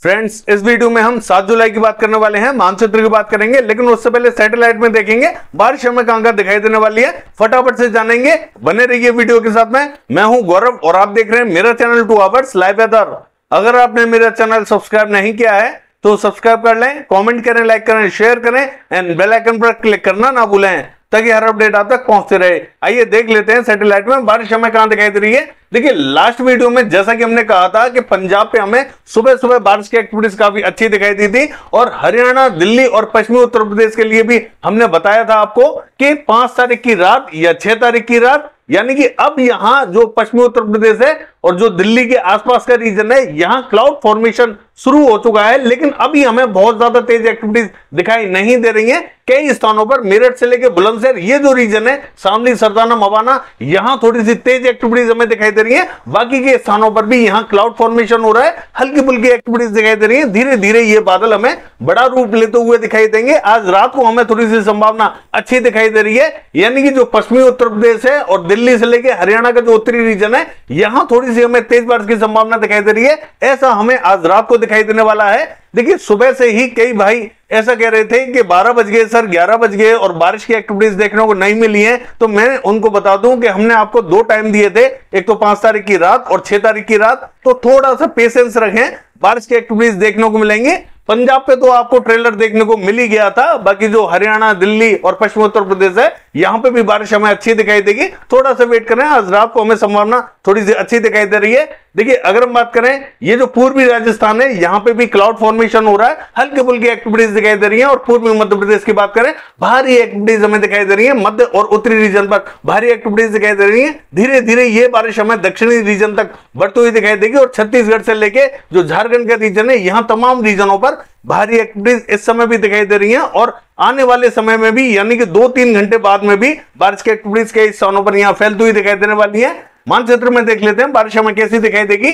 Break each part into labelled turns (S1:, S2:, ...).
S1: Friends, इस video में हम 7 जुलाई की बात करने वाले हैं, मानचित्र की बात करेंगे, लेकिन उससे पहले सैटेलाइट में देखेंगे बारिश हमें कहां कहां दिखाई देने वाली है, फटाफट से जानेंगे। बने रहिए वीडियो के साथ में। मैं हूं गौरव और आप देख रहे हैं मेरा चैनल 2 आवर्स लाइव वेदर। अगर आपने मेरा चैनल सब्सक्राइब नहीं किया है तो सब्सक्राइब कर लें, कमेंट करें, लाइक करें, शेयर करें एंड बेल आइकन पर क्लिक करना ना भूलें ताकि हर अपडेट आप तक पहुंचते रहे। आइए देख लेते हैं सैटेलाइट में बारिश हमें कहां दिखाई दे रही है। देखिए, लास्ट वीडियो में जैसा कि हमने कहा था कि पंजाब पे हमें सुबह सुबह बारिश की एक्टिविटीज काफी अच्छी दिखाई दी थी और हरियाणा, दिल्ली और पश्चिमी उत्तर प्रदेश के लिए भी हमने बताया था आपको कि 5 तारीख की रात या 6 तारीख की रात, यानी कि अब यहां जो पश्चिमी उत्तर प्रदेश है और जो दिल्ली के आसपास का रीजन है, यहां क्लाउड फॉर्मेशन शुरू हो चुका है, लेकिन अभी हमें बहुत ज्यादा तेज एक्टिविटीज दिखाई नहीं दे रही है। कई स्थानों पर मेरठ से लेकर बुलंदशहर, ये जो रीजन है, शामली, सरदाना, मवाना, यहां थोड़ी सी तेज एक्टिविटीज हमें दिखाई दे रही है। बाकी के स्थानों पर भी यहां क्लाउड फॉर्मेशन हो रहा है, हल्की फुल्की एक्टिविटीज दिखाई दे रही है। धीरे धीरे ये बादल हमें बड़ा रूप लेते हुए दिखाई देंगे। आज रात को हमें थोड़ी सी संभावना अच्छी दिखाई दे रही है, यानी कि जो पश्चिमी उत्तर प्रदेश है और दिल्ली से लेकर हरियाणा का जो उत्तरी रीजन है, यहां थोड़ी सी हमें तेज बारिश की संभावना दिखाई दे रही है। ऐसा हमें आज रात को दिखाई देने वाला है। देखिए, सुबह से ही कई भाई ऐसा कह रहे थे कि 12 बज गए सर, 11 बज गए और बारिश की एक्टिविटीज देखने को नहीं मिली है। तो मैं उनको बता दूं कि हमने आपको 2 टाइम दिए थे, एक तो 5 तारीख की रात और 6 तारीख की रात। तो थोड़ा सा पेशेंस रखें, बारिश की एक्टिविटीज देखने को मिलेंगे। पंजाब पे तो आपको ट्रेलर देखने को मिल ही गया था, बाकी जो हरियाणा, दिल्ली और पश्चिमी उत्तर प्रदेश है, यहां पे भी बारिश हमें अच्छी दिखाई देगी। थोड़ा सा वेट करें, आज रात को हमें संभावना थोड़ी सी अच्छी दिखाई दे रही है। देखिए, अगर हम बात करें, ये जो पूर्वी राजस्थान है, यहां पे भी क्लाउड फॉर्मेशन हो रहा है, हल्की फुल्की एक्टिविटीज दिखाई दे रही है। और पूर्वी मध्य प्रदेश की बात करें, भारी एक्टिविटीज हमें दिखाई दे रही है। मध्य और उत्तरी रीजन पर भारी एक्टिविटीज दिखाई दे रही है। धीरे धीरे ये बारिश हमें दक्षिणी रीजन तक बढ़ती हुई दिखाई देगी और छत्तीसगढ़ से लेके जो झारखंड का रीजन है, यहां तमाम रीजनों पर भारी एक्टिविटीज इस समय भी दिखाई दे रही हैं और आने वाले समय में भी, यानी कि 2-3 घंटे बाद में भी बारिश की एक्टिविटीज कई स्थानों पर यहां फैलती हुई दिखाई देने वाली है। मानचित्र में देख लेते हैं बारिश हमें कैसी दिखाई देगी।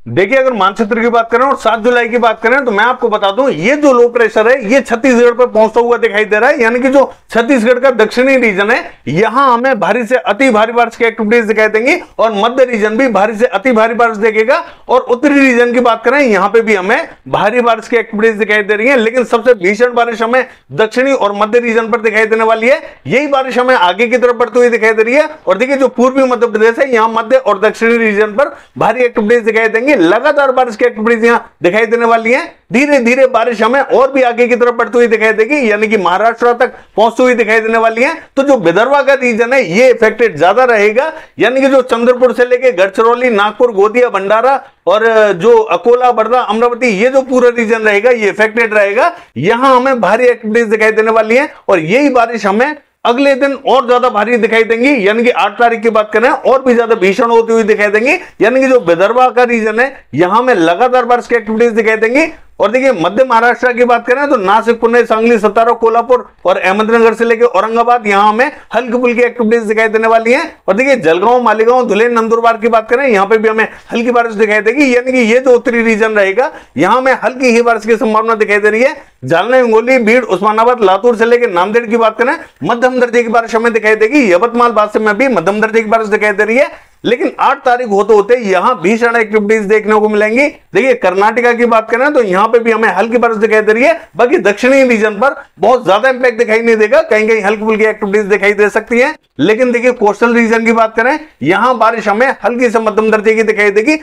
S1: देखिए, अगर मानचित्र की बात करें और 7 जुलाई की बात करें तो मैं आपको बता दूं, ये जो लो प्रेशर है ये छत्तीसगढ़ पर पहुंचता हुआ दिखाई दे रहा है, यानी कि जो छत्तीसगढ़ का दक्षिणी रीजन है, यहां हमें भारी से अति भारी बारिश की एक्टिविटीज दिखाई देंगी और मध्य रीजन भी भारी से अति भारी बारिश देखेगा। और उत्तरी रीजन की बात करें, यहां पे भी हमें भारी बारिश की एक्टिविटीज दिखाई दे रही है, लेकिन सबसे भीषण बारिश हमें दक्षिणी और मध्य रीजन पर दिखाई देने वाली है। यही बारिश हमें आगे की तरफ बढ़ती हुई दिखाई दे रही है। और देखिए, जो पूर्वी मध्य प्रदेश है, यहां मध्य और दक्षिणी रीजन पर भारी एक्टिविटीज दिखाई देंगी। लगातार बारिश की एक्टिविटीज यहां दिखाई देने वाली है। धीरे धीरे बारिश हमें और भी आगे की तरफ बढ़ती हुई दिखाई देगी, यानी कि महाराष्ट्र तक पहुंचती हुई दिखाई देने वाली है। तो जो विदर्भा का रीजन है, ये इफेक्टेड ज्यादा रहेगा, यानी कि जो चंद्रपुर से लेके गढ़चिरौली, नागपुर, गोदिया, भंडारा और जो अकोला, बर्दा, अमरावती, ये जो पूरा रीजन रहेगा, ये इफेक्टेड रहेगा। यहां हमें भारी एक्टिविटीज दिखाई देने वाली है और यही बारिश हमें अगले दिन और ज्यादा भारी दिखाई देंगी, यानी कि 8 तारीख की बात करें और भी ज्यादा भीषण होती हुई दिखाई देंगी। यानी कि जो विदर्भा का रीजन है, यहां में लगातार बारिश की एक्टिविटीज दिखाई देंगी। और देखिए, मध्य महाराष्ट्र की बात करें तो नासिक, पुणे, सांगली, सतारा, कोल्हापुर और अहमदनगर से लेकर औरंगाबाद, यहां हमें हल्की फुल्की एक्टिविटीज दिखाई देने वाली है। और देखिए, जलगांव, मालेगांव, धुले, नंदुरबार की बात करें, यहां पे भी हमें हल्की बारिश दिखाई देगी, यानी कि ये जो उत्तरी रीजन रहेगा, यहां में हल्की ही बारिश की संभावना दिखाई दे रही है। जालना, हिंगोली, बीड़, उस्मानाबाद, लातूर से लेकर नांदेड़ की बात करें, मध्यम दर्जे की बारिश हमें दिखाई देगी। यवतमाल, बादशाह में भी मध्यम दर्जे की बारिश दिखाई दे रही है। लेकिन 8 तारीख होते होते यहां भीषण एक्टिविटीज देखने को मिलेंगी। देखिए, कर्नाटका की बात करें तो यहां पे भी हमें हल्की बारिश दिखाई दे रही है। बाकी दक्षिणी रीजन पर बहुत ज्यादा इंपैक्ट दिखाई नहीं देगा, कहीं कहीं हल्की फुल्की एक्टिविटीज दिखाई दे सकती है। लेकिन देखिए, कोस्टल रीजन की बात करें, यहां बारिश हमें हल्की से मध्यम दर्जे की दिखाई देगी।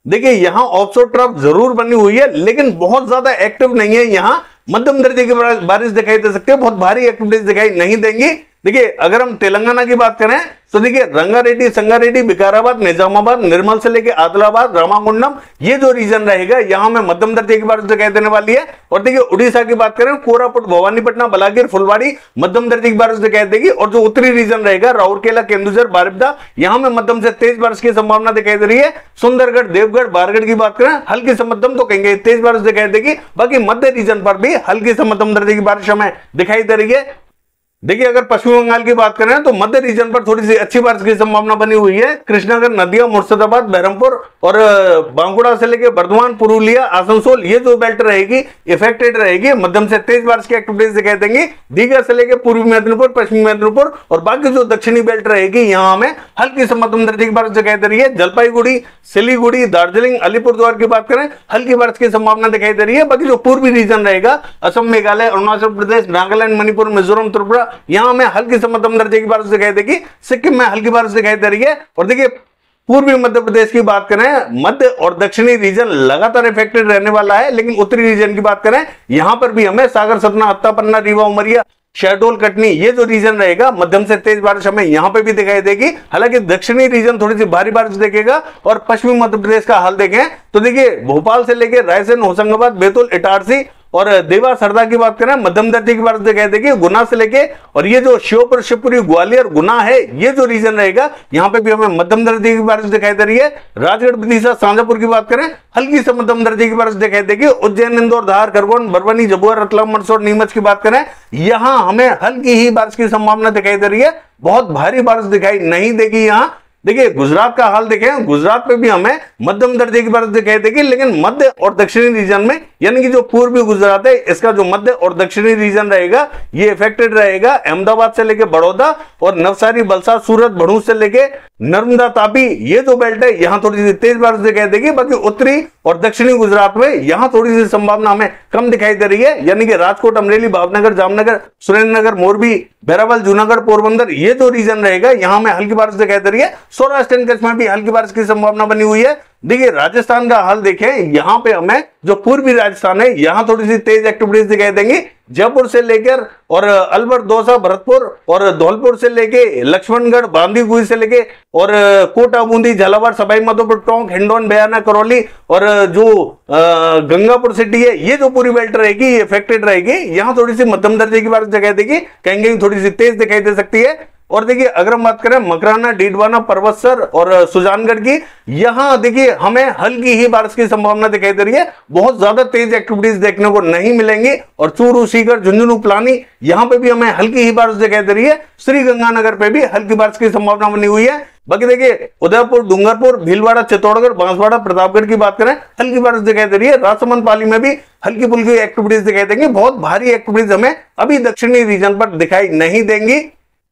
S1: देखिए, यहां ऑफशोर ट्रफ जरूर बनी हुई है, लेकिन बहुत ज्यादा एक्टिव नहीं है। यहां मध्यम दर्जे की बारिश दिखाई दे सकती है, बहुत भारी एक्टिविटीज दिखाई नहीं देंगी। देखिए, अगर हम तेलंगाना की बात करें तो देखिए, रंगारेड्डी, संगारेड्डी, विकाराबाद, निजामाबाद, निर्मल से लेकर आदिलाबाद, रामागुंडम, ये जो रीजन रहेगा, यहां में मध्यम दर्जे की बारिश दिखाई देने वाली है। और देखिए, उड़ीसा की बात करें, कोरापुट, भवानीपटना, बलागीर, फुलवाड़ी, मध्यम दर्जे की बारिश दिखाई देगी। और जो उत्तरी रीजन रहेगा, राउरकेला, केंदुझर, बारिपदा, यहां में मध्यम से तेज बारिश की संभावना दिखाई दे रही है। सुंदरगढ़, देवगढ़, बारगढ़ की बात करें, हल्की से मध्यम तो कहेंगे तेज बारिश दिखाई देगी। बाकी मध्य रीजन पर भी हल्की से मध्यम दर्जे की बारिश हमें दिखाई दे रही है। देखिए अगर पश्चिम बंगाल की बात करें तो मध्य रीजन पर थोड़ी सी अच्छी बारिश की संभावना बनी हुई है। कृष्णनगर, नदिया, मुर्शिदाबाद, बहरमपुर और बांकुड़ा से लेकर बर्धमान, पुरुलिया, आसनसोल, ये जो बेल्ट रहेगी इफेक्टेड रहेगी। मध्यम से तेज बारिश की एक्टिविटीज दिखाई देंगी। दीघा से लेकर पूर्वी मेदिनीपुर, पश्चिमी मेदिनीपुर और बाकी जो दक्षिणी बेल्ट रहेगी यहाँ हमें हल्की से मध्यम दर्जे की बारिश दिखाई दे रही है। जलपाईगुड़ी, सिलीगुड़ी, दार्जिलिंग, अलीपुरद्वार की बात करें हल्की बारिश की संभावना दिखाई दे रही है। बाकी जो पूर्वी रीजन रहेगा असम, मेघालय, अरुणाचल प्रदेश, नागालैंड, मणिपुर, मिजोरम, त्रिपुरा, यहां में हल्की से मध्यम दर्जे की बारिश दिखाई देगी। सिक्किम में हल्की बारिश दिखाई दे रही है। और देखिए पूर्वी मध्य प्रदेश की बात करें, मध्य और दक्षिणी रीजन लगातार इफेक्टेड रहने वाला है। लेकिन उत्तरी रीजन की बात करें यहां पर भी हमें सागर, सतना, हत्ता, पन्ना, रीवा, उमरिया, शहडोल, कटनी, ये जो रीजन रहेगा मध्यम से तेज बारिश हमें यहां पे भी दिखाई देगी। हालांकि दक्षिणी रीजन थोड़ी सी भारी बारिश देखेगा। और पश्चिमी मध्य प्रदेश का हाल देखें तो देखिए भोपाल से लेकर रायसेन, होशंगाबाद, बैतूल, इटारसी और देवास, हरदा की बात करें मध्यम दर्जे की बारिश दिखाई देगी। गुना से लेके और ये जो श्योपुर, शिवपुरी, ग्वालियर, गुना है, ये जो रीजन रहेगा यहां पे भी हमें मध्यम दर्जे की बारिश दिखाई दे रही है। राजगढ़, विदिशा, शाजापुर की बात करें हल्की से मध्यम दर्जे की बारिश दिखाई देगी। उज्जैन, इंदौर, धार, खरगोन, बरवानी, जबुआ, रतलाम, मंदसौर, नीमच की बात करें यहां हमें हल्की ही बारिश की संभावना दिखाई दे रही है। बहुत भारी बारिश दिखाई नहीं देगी। यहां देखिए गुजरात का हाल देखें, गुजरात पे भी हमें मध्यम दर्जे की बारिश दिखाई देगी। लेकिन मध्य और दक्षिणी रीजन में यानी कि जो पूर्वी गुजरात है इसका जो मध्य और दक्षिणी रीजन रहेगा ये इफेक्टेड रहेगा। अहमदाबाद से लेकर बड़ौदा और नवसारी, वलसाड, सूरत, भड़ूस से लेकर नर्मदा, तापी, ये जो बेल्ट है यहां थोड़ी सी तेज बारिश दिखाई देगी। बाकी उत्तरी और दक्षिणी गुजरात में यहां थोड़ी सी संभावना हमें कम दिखाई दे रही है। यानी कि राजकोट, अमरेली, भावनगर, जामनगर, सुरेंद्रनगर, मोरबी, बैरावल, जूनागढ़, पोरबंदर, ये जो रीजन रहेगा यहां में हल्की बारिश दिखाई दे रही है। सौराष्ट्र कच्छ में भी हल्की बारिश की संभावना बनी हुई है। देखिए राजस्थान का हाल देखें, यहां पे हमें जो पूर्वी राजस्थान है यहां थोड़ी सी तेज एक्टिविटीज दिखाई देंगी। जयपुर से लेकर और अलवर, दौसा, भरतपुर और धौलपुर से लेके लक्ष्मणगढ़, बांदीकुई से लेके और कोटा, बूंदी, झालावाड़, सवाई माधोपुर, टोंक, हिंडौन, बयाना, करौली और जो गंगापुर सिटी है ये जो पूरी बेल्ट रहेगी ये इफेक्टेड रहेगी। यहां थोड़ी सी मध्यम दर्जे की बारिश दिखाई देगी, कहीं कहीं थोड़ी सी तेज दिखाई दे सकती है। और देखिए अगर हम बात करें मकराना, डीडवाना, परबतसर और सुजानगढ़ की, यहां देखिए हमें हल्की ही बारिश की संभावना दिखाई दे रही है। बहुत ज्यादा तेज एक्टिविटीज देखने को नहीं मिलेंगी। और चूरू, सीकर, झुंझुनू, प्लानी, यहां पे भी हमें हल्की ही बारिश दिखाई दे रही है। श्री गंगानगर पे भी हल्की बारिश की संभावना बनी हुई है। बाकी देखिए उदयपुर, डूंगरपुर, भीलवाड़ा, चित्तौड़गढ़, बांसवाड़ा, प्रतापगढ़ की बात करें हल्की बारिश दिखाई दे रही है। राजसमंद, पाली में भी हल्की फुल्की एक्टिविटीज दिखाई देंगी। बहुत भारी एक्टिविटीज हमें अभी दक्षिणी रीजन पर दिखाई नहीं देंगी।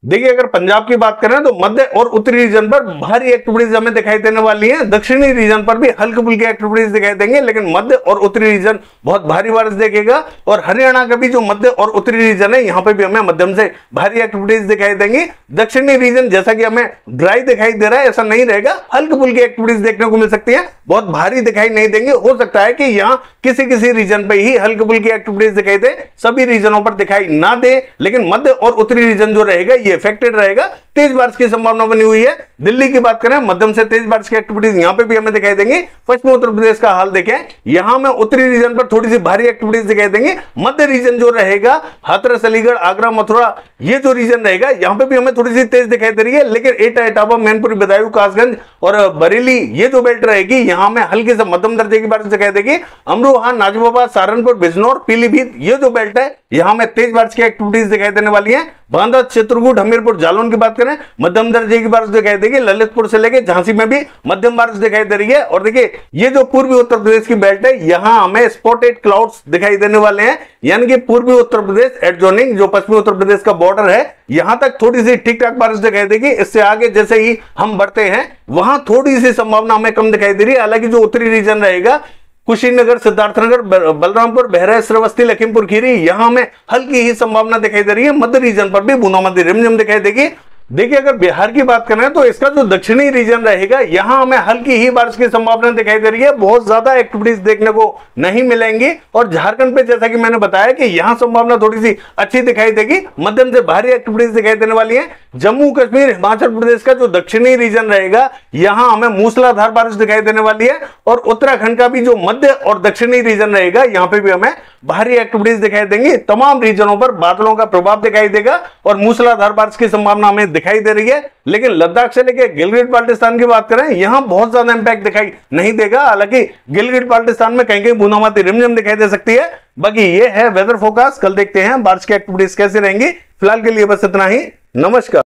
S1: देखिए अगर पंजाब की बात करें तो मध्य और उत्तरी रीजन पर भारी एक्टिविटीज हमें दिखाई देने वाली हैं। दक्षिणी रीजन पर भी हल्की फुल्की एक्टिविटीज दिखाई देंगे। लेकिन मध्य और उत्तरी रीजन बहुत भारी बारिश देखेगा। और हरियाणा का भी जो मध्य और उत्तरी रीजन है यहां पे भी हमें मध्यम से भारी एक्टिविटीज दिखाई देंगी। दक्षिणी रीजन जैसा कि हमें ड्राई दिखाई दे रहा है ऐसा नहीं रहेगा, हल्की फुल्की एक्टिविटीज देखने को मिल सकती है, बहुत भारी दिखाई नहीं देंगे। हो सकता है कि यहाँ किसी किसी रीजन पे ही हल्की फुल्की एक्टिविटीज दिखाई दे, सभी रीजनों पर दिखाई ना दे। लेकिन मध्य और उत्तरी रीजन जो रहेगा ये इफेक्टेड रहेगा। तेज बारिश की संभावना बनी हुई है। दिल्ली की बात करें मध्यम से तेज बारिश की एक्टिविटीज यहां पे भी हमें दिखाई देंगी। पश्चिमी उत्तर प्रदेश का हाल देखें, यहां में उत्तरी रीजन पर थोड़ी सी भारी एक्टिविटीज दिखाई देंगी। मध्य रीजन जो रहेगा हाथरस, अलीगढ़, आगरा, मथुरा, ये जो रीजन रहेगा यहां पे भी हमें थोड़ी सी तेज दिखाई दे रही है। लेकिन एटा, इटावा, मैनपुरी, बदायूं, कासगंज और बरेली, ये जो बेल्ट रहेगी यहां में हल्की से मध्यम दर्जे की बारिश दिखाई देगी। अमरोहा, नाजिबाबाद, सहारनपुर, बिजनौर, पीलीभीत, ये जो बेल्ट है यहां में तेज बारिश की एक्टिविटीज दिखाई देने वाली है। बांदा, चित्रकूट, हमीरपुर, जालौन की बात करें मध्यम दर्जे की बारिश दिखाई देगी। ललितपुर से लेकर झांसी में भी मध्यम बारिश दिखाई दे रही है। और देखिए ये जो पूर्वी उत्तर प्रदेश की बेल्ट है यहां हमें स्पॉटेड क्लाउड्स दिखाई देने वाले हैं। यानी कि पूर्वी उत्तर प्रदेश एडजॉइनिंग जो पश्चिमी उत्तर प्रदेश का बॉर्डर है यहां तक थोड़ी सी ठीक ठाक बारिश दिखाई देगी। इससे आगे जैसे ही हम बढ़ते हैं वहां थोड़ी सी संभावना हमें कम दिखाई दे रही है। हालांकि जो उत्तरी रीजन रहेगा कुशीनगर, सिद्धार्थनगर, बलरामपुर, बहराइच, श्रावस्ती, लखीमपुर खीरी, यहां में हल्की ही संभावना दिखाई दे रही है। मध्य रीजन पर भी बूंदाबांदी रिमझिम दिखाई देगी। देखिए अगर बिहार की बात करें तो इसका जो दक्षिणी रीजन रहेगा यहां हमें हल्की ही बारिश की संभावना दिखाई दे रही है। बहुत ज्यादा एक्टिविटीज देखने को नहीं मिलेंगी। और झारखंड पे जैसा कि मैंने बताया कि यहां संभावना थोड़ी सी अच्छी दिखाई देगी, मध्यम से भारी एक्टिविटीज दिखाई देने वाली है। जम्मू कश्मीर, हिमाचल प्रदेश का जो दक्षिणी रीजन रहेगा यहां हमें मूसलाधार बारिश दिखाई देने वाली है। और उत्तराखंड का भी जो मध्य और दक्षिणी रीजन रहेगा यहां पे भी हमें भारी एक्टिविटीज दिखाई देंगी। तमाम रीजनों पर बादलों का प्रभाव दिखाई देगा और मूसलाधार बारिश की संभावना हमें दिखाई दे रही है। लेकिन लद्दाख से लेकर गिलगित बाल्टिस्तान की बात करें, यहां बहुत ज्यादा इंपैक्ट दिखाई नहीं देगा। हालांकि गिलगित बाल्टिस्तान में कहीं कहीं बूंदाबांदी रिमझिम दिखाई दे सकती है। बाकी ये है वेदर फोरकास्ट। कल देखते हैं बारिश की एक्टिविटीज कैसी रहेंगी। फिलहाल के लिए बस इतना ही। नमस्कार।